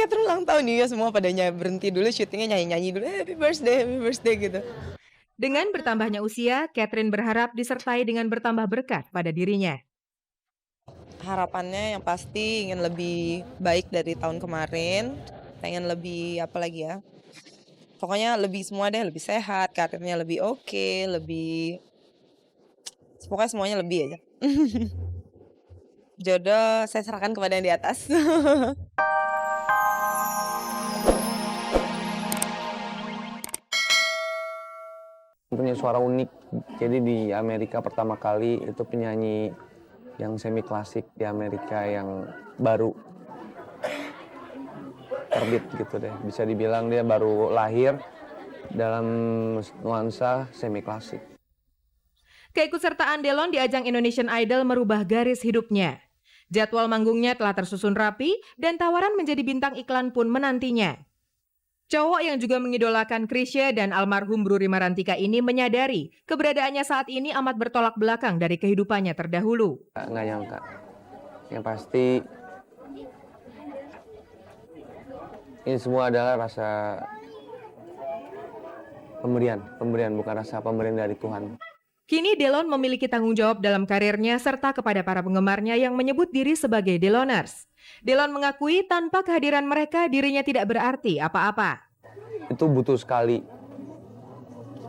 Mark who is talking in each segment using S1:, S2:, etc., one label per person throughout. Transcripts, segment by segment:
S1: Catherine ulang tahun nih ya, semua padanya berhenti dulu syutingnya, nyanyi-nyanyi dulu, happy birthday gitu.
S2: Dengan bertambahnya usia, Catherine berharap disertai dengan bertambah berkat pada dirinya.
S1: Harapannya yang pasti ingin lebih baik dari tahun kemarin, pengen lebih apa lagi ya, pokoknya lebih semua deh, lebih sehat, karirnya lebih oke, lebih, pokoknya semuanya lebih aja. Jodoh saya serahkan kepada yang di atas.
S3: Punya suara unik, jadi di Amerika pertama kali itu penyanyi yang semi klasik di Amerika yang baru terbit gitu deh, bisa dibilang dia baru lahir dalam nuansa semi klasik.
S2: Keikutsertaan Delon di ajang Indonesian Idol merubah garis hidupnya. Jadwal manggungnya telah tersusun rapi dan tawaran menjadi bintang iklan pun menantinya. Cowok yang juga mengidolakan Chrisye dan almarhum Bru Rima Rantika ini menyadari keberadaannya saat ini amat bertolak belakang dari kehidupannya terdahulu.
S3: Nggak nyangka, yang pasti ini semua adalah rasa pemberian bukan rasa pemberian dari Tuhan.
S2: Kini Delon memiliki tanggung jawab dalam karirnya serta kepada para penggemarnya yang menyebut diri sebagai Deloners. Delon mengakui tanpa kehadiran mereka dirinya tidak berarti apa-apa.
S3: Itu butuh sekali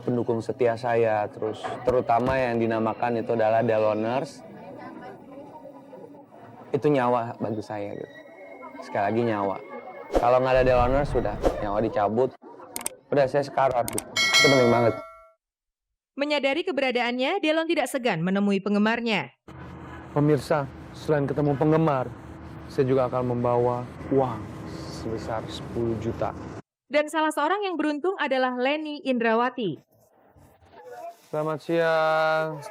S3: pendukung setia saya, terus terutama yang dinamakan itu adalah Deloners. Itu nyawa bagi saya gitu. Sekali lagi nyawa. Kalau nggak ada Deloners sudah nyawa dicabut. Udah saya sekarat gitu. Itu penting banget.
S2: Menyadari keberadaannya, Delon tidak segan menemui penggemarnya.
S3: Pemirsa, selain ketemu penggemar, saya juga akan membawa uang sebesar 10 juta.
S2: Dan salah seorang yang beruntung adalah Leni Indrawati.
S3: Selamat siang.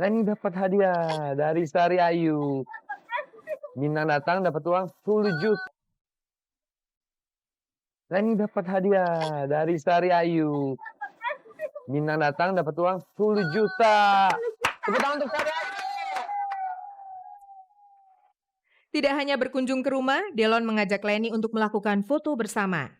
S3: Leni dapat hadiah dari Sari Ayu. Bintang datang dapat uang 10 juta. Leni dapat hadiah dari Sari Ayu. Bintang datang dapat uang 10 juta. Tepuk tangan untuk Sari Ayu.
S2: Tidak hanya berkunjung ke rumah, Delon mengajak Leni untuk melakukan foto bersama.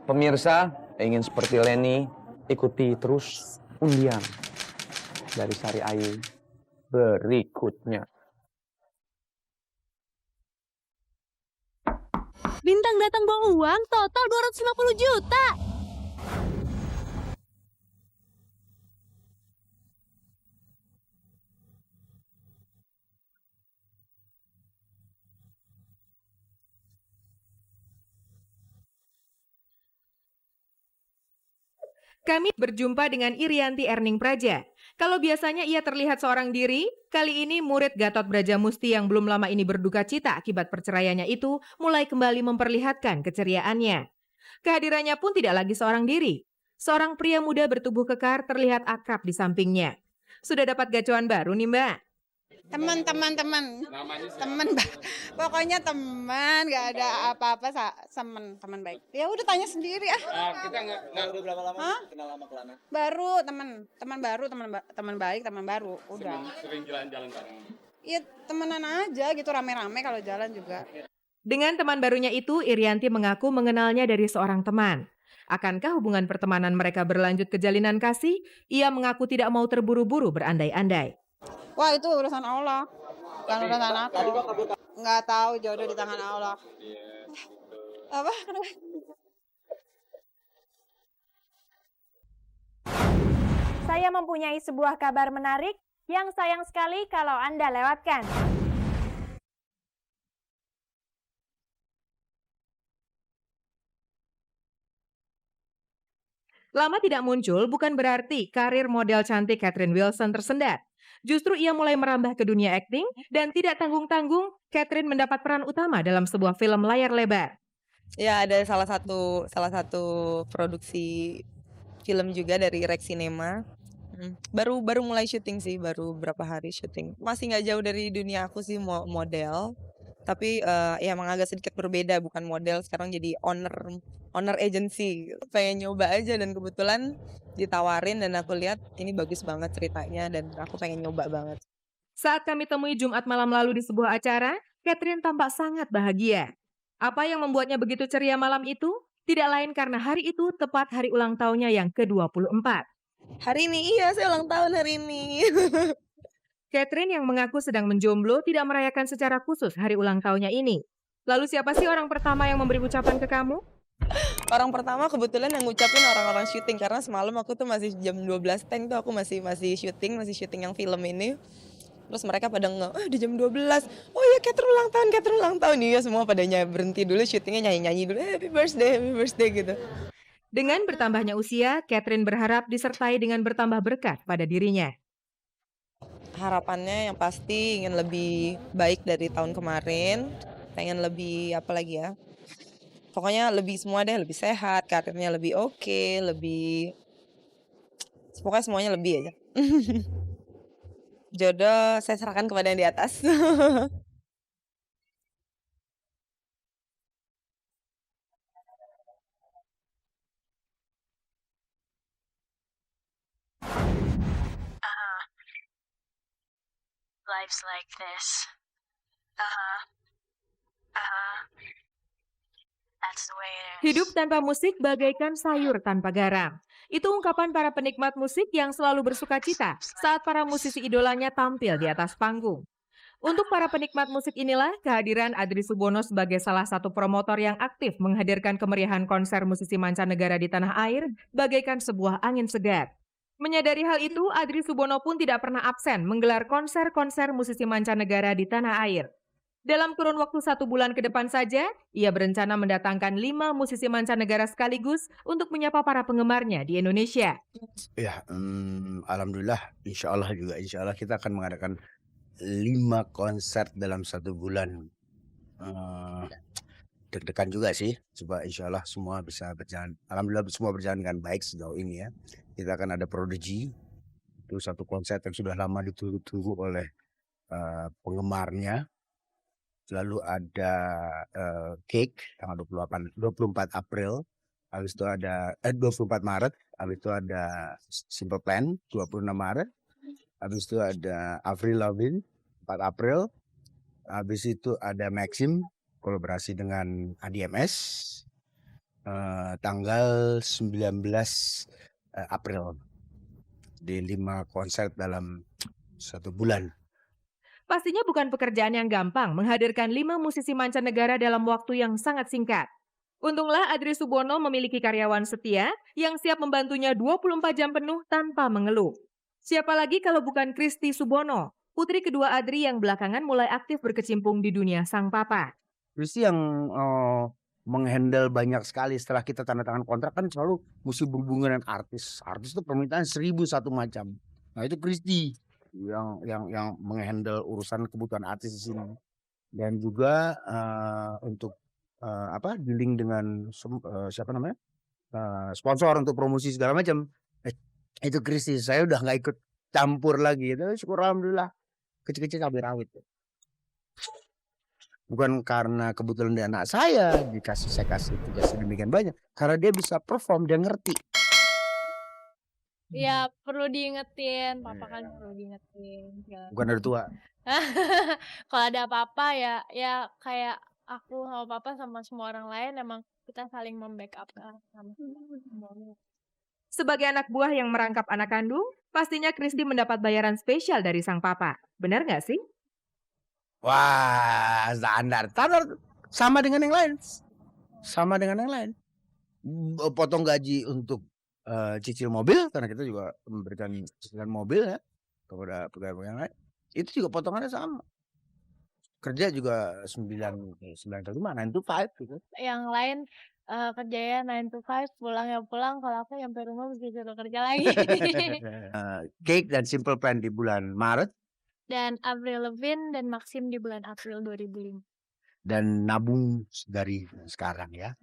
S3: Pemirsa, ingin seperti Leni, ikuti terus undian dari Sari Ayu berikutnya.
S4: Bintang datang bawa uang total 250 juta.
S2: Kami berjumpa dengan Irianti Erning Praja. Kalau biasanya ia terlihat seorang diri, kali ini murid Gatot Brajamusti yang belum lama ini berduka cita akibat perceraiannya itu mulai kembali memperlihatkan keceriaannya. Kehadirannya pun tidak lagi seorang diri. Seorang pria muda bertubuh kekar terlihat akrab di sampingnya. Sudah dapat gacuan baru nih Mbak?
S5: Teman, pokoknya teman, nggak ada apa-apa, teman baik. Ya udah tanya sendiri ah.
S6: Kita nggak udah berapa lama kenal lama Kelana?
S5: Baru teman baru, teman baik, teman baru, udah.
S6: Sering jalan-jalan bareng.
S5: Iya temenan aja gitu, rame-rame kalau jalan juga.
S2: Dengan teman barunya itu, Irianti mengaku mengenalnya dari seorang teman. Akankah hubungan pertemanan mereka berlanjut ke jalinan kasih? Ia mengaku tidak mau terburu-buru berandai-andai.
S5: Wah itu urusan Allah, bukan urusan aku. Nggak tahu, jodoh di tangan Allah. Apa?
S4: Saya mempunyai sebuah kabar menarik yang sayang sekali kalau Anda lewatkan.
S2: Lama tidak muncul bukan berarti karir model cantik Catherine Wilson tersendat. Justru ia mulai merambah ke dunia akting dan tidak tanggung-tanggung Catherine mendapat peran utama dalam sebuah film layar lebar.
S1: Ya ada salah satu produksi film juga dari Rex Cinema. Baru mulai syuting sih, baru berapa hari syuting. Masih nggak jauh dari dunia aku sih, model. Tapi ya emang agak sedikit berbeda, bukan model, sekarang jadi owner agency. Pengen nyoba aja dan kebetulan ditawarin dan aku lihat ini bagus banget ceritanya dan aku pengen nyoba banget.
S2: Saat kami temui Jumat malam lalu di sebuah acara, Catherine tampak sangat bahagia. Apa yang membuatnya begitu ceria malam itu? Tidak lain karena hari itu tepat hari ulang tahunnya yang ke-24.
S1: Hari ini iya saya ulang tahun hari ini.
S2: Catherine yang mengaku sedang menjomblo tidak merayakan secara khusus hari ulang tahunnya ini. Lalu siapa sih orang pertama yang memberi ucapan ke kamu?
S1: Orang pertama kebetulan yang ngucapin orang-orang syuting karena semalam aku tuh masih jam 12.10 tuh aku masih syuting yang film ini. Terus mereka pada di jam 12. Oh iya Catherine ulang tahun. Iya semua pada berhenti dulu syutingnya nyanyi-nyanyi dulu. Happy birthday gitu.
S2: Dengan bertambahnya usia, Catherine berharap disertai dengan bertambah berkat pada dirinya.
S1: Harapannya yang pasti ingin lebih baik dari tahun kemarin. Pengen lebih apa lagi ya. Pokoknya lebih semua deh, lebih sehat, karirnya lebih oke, pokoknya semuanya lebih aja. Jodoh saya serahkan kepada yang di atas.
S7: Life's like this. That's the way it is.
S2: Hidup tanpa musik bagaikan sayur tanpa garam. Itu ungkapan para penikmat musik yang selalu bersuka cita saat para musisi idolanya tampil di atas panggung. Untuk para penikmat musik inilah kehadiran Adri Subono sebagai salah satu promotor yang aktif menghadirkan kemeriahan konser musisi mancanegara di tanah air bagaikan sebuah angin segar. Menyadari hal itu, Adri Subono pun tidak pernah absen menggelar konser-konser musisi mancanegara di tanah air. Dalam kurun waktu 1 bulan ke depan saja, ia berencana mendatangkan 5 musisi mancanegara sekaligus untuk menyapa para penggemarnya di Indonesia.
S8: Ya, alhamdulillah, insya Allah kita akan mengadakan 5 konser dalam 1 bulan. Deg-degan juga sih, coba insya Allah semua bisa berjalan. Alhamdulillah semua berjalan dengan baik sejauh ini ya. Kita akan ada Prodigy, itu satu konser yang sudah lama ditunggu-tunggu oleh penggemarnya. Lalu ada Cake tanggal 24 April, habis itu ada 24 Maret, habis itu ada Simple Plan 26 Maret, habis itu ada Avril Lavigne 4 April, habis itu ada Maxim kolaborasi dengan ADMS tanggal 19 April di 5 konser dalam 1 bulan.
S2: Pastinya bukan pekerjaan yang gampang menghadirkan 5 musisi mancanegara dalam waktu yang sangat singkat. Untunglah Adri Subono memiliki karyawan setia yang siap membantunya 24 jam penuh tanpa mengeluh. Siapa lagi kalau bukan Christy Subono, putri kedua Adri yang belakangan mulai aktif berkecimpung di dunia sang papa.
S8: Christy yang menghandle banyak sekali setelah kita tanda tangan kontrak kan selalu mesti berhubungan dengan artis. Artis itu permintaan 1001 macam. Nah itu Christy yang menghandle urusan kebutuhan artis di sini. Dan juga untuk dealing dengan sponsor untuk promosi segala macam. Itu Christy, saya udah nggak ikut campur lagi. Itu syukur alhamdulillah. Kecil-kecil cabai rawit. Bukan karena kebetulan dia anak saya saya kasih tugas demikian banyak, karena dia bisa perform, dia ngerti.
S9: Ya perlu diingetin, papa kan perlu diingetin.
S8: Bukan dari tua.
S9: Kalau ada apa-apa ya kayak aku sama papa sama semua orang lain emang kita saling membackup sama semuanya.
S2: Sebagai anak buah yang merangkap anak kandung, pastinya Christy mendapat bayaran spesial dari sang papa. Benar nggak sih?
S8: Wah, standar sama dengan yang lain. Sama dengan yang lain. Potong gaji untuk cicil mobil, karena kita juga memberikan cicilan mobil ya kepada pegawai yang lain. Itu juga potongannya sama. Kerja juga 9 ke 5, 9 to 5 gitu.
S9: Yang lain kerjanya 9 to 5, pulang ya pulang, kalau aku sampai rumah bisa suruh kerja lagi.
S8: Cake dan Simple Plan di bulan Maret.
S9: Dan Avril Lavigne dan Maxim di bulan April 2005.
S8: Dan nabung dari sekarang ya.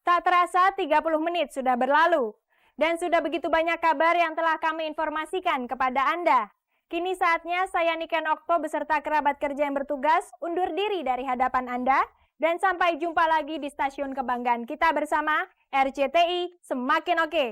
S4: Tak terasa 30 menit sudah berlalu. Dan sudah begitu banyak kabar yang telah kami informasikan kepada Anda. Kini saatnya saya Niken Okto beserta kerabat kerja yang bertugas undur diri dari hadapan Anda. Dan sampai jumpa lagi di stasiun kebanggaan kita bersama, RCTI Semakin Oke.